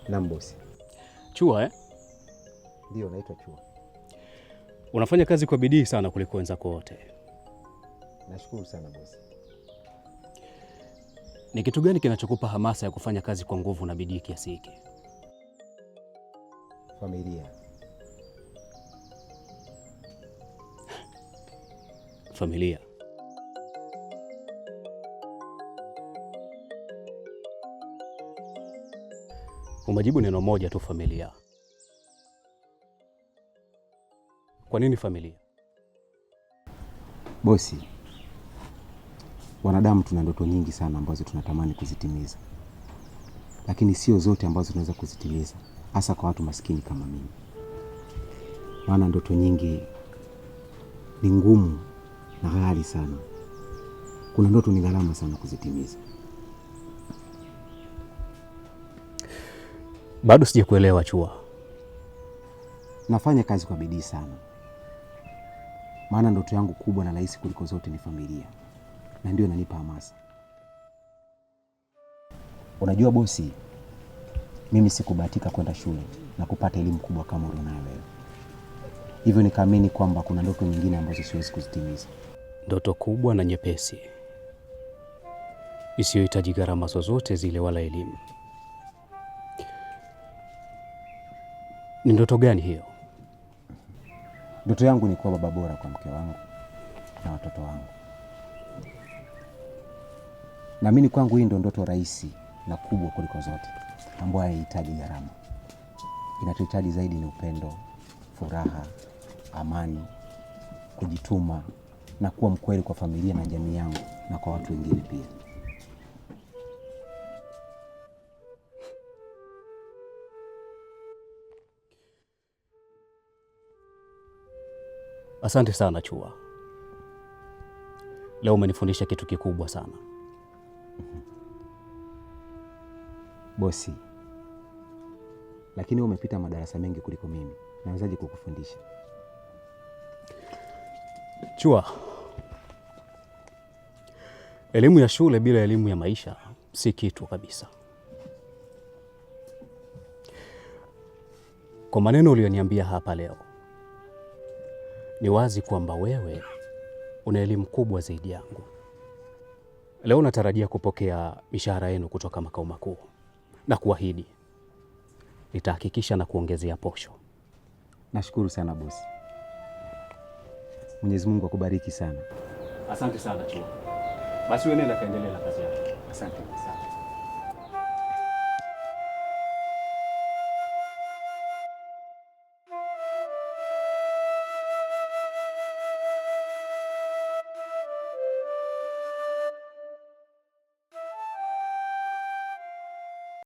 Naam bosi. Chua eh? Ndio, naitwa Chua. Unafanya kazi kwa bidii sana kuliko wenzako wote. Nashukuru sana bosi. Ni kitu gani kinachokupa hamasa ya kufanya kazi kwa nguvu na bidii kiasi hiki? Familia. Familia. Umejibu neno moja tu, familia. Kwa nini familia? Bosi, wanadamu tuna ndoto nyingi sana ambazo tunatamani kuzitimiza, lakini sio zote ambazo tunaweza kuzitimiza, hasa kwa watu maskini kama mimi. Maana ndoto nyingi ni ngumu na ghali sana. Kuna ndoto ni gharama sana kuzitimiza. Bado sijakuelewa Chua. Nafanya kazi kwa bidii sana, maana ndoto yangu kubwa na rahisi kuliko zote ni familia, na ndio inanipa hamasa. Unajua bosi, mimi sikubahatika kwenda shule na kupata elimu kubwa kama ulionayo wewe. Hivyo nikaamini kwamba kuna ndoto nyingine ambazo siwezi kuzitimiza. Ndoto kubwa na nyepesi isiyohitaji gharama zozote zile wala elimu. Ni ndoto gani hiyo? Ndoto yangu ni kuwa baba bora kwa mke wangu na watoto wangu. Naamini kwangu hii ndio ndoto rahisi na kubwa kuliko zote, ambayo haihitaji gharama. Inachohitaji zaidi ni upendo, furaha, amani, kujituma na kuwa mkweli kwa familia na jamii yangu na kwa watu wengine pia. Asante sana Chua. Leo umenifundisha kitu kikubwa sana. Bosi, lakini umepita madarasa mengi kuliko mimi. Nawezaje kukufundisha? Chua, elimu ya shule bila elimu ya maisha si kitu kabisa. Kwa maneno uliyoniambia hapa leo, ni wazi kwamba wewe una elimu kubwa zaidi yangu. Leo natarajia kupokea mishahara yenu kutoka makao makuu, na kuahidi nitahakikisha na kuongezea posho. Nashukuru sana bosi. Mwenyezi Mungu akubariki sana. Asante sana Chua. Basi wewe nenda kaendelee na kazi yako. Asante bosi.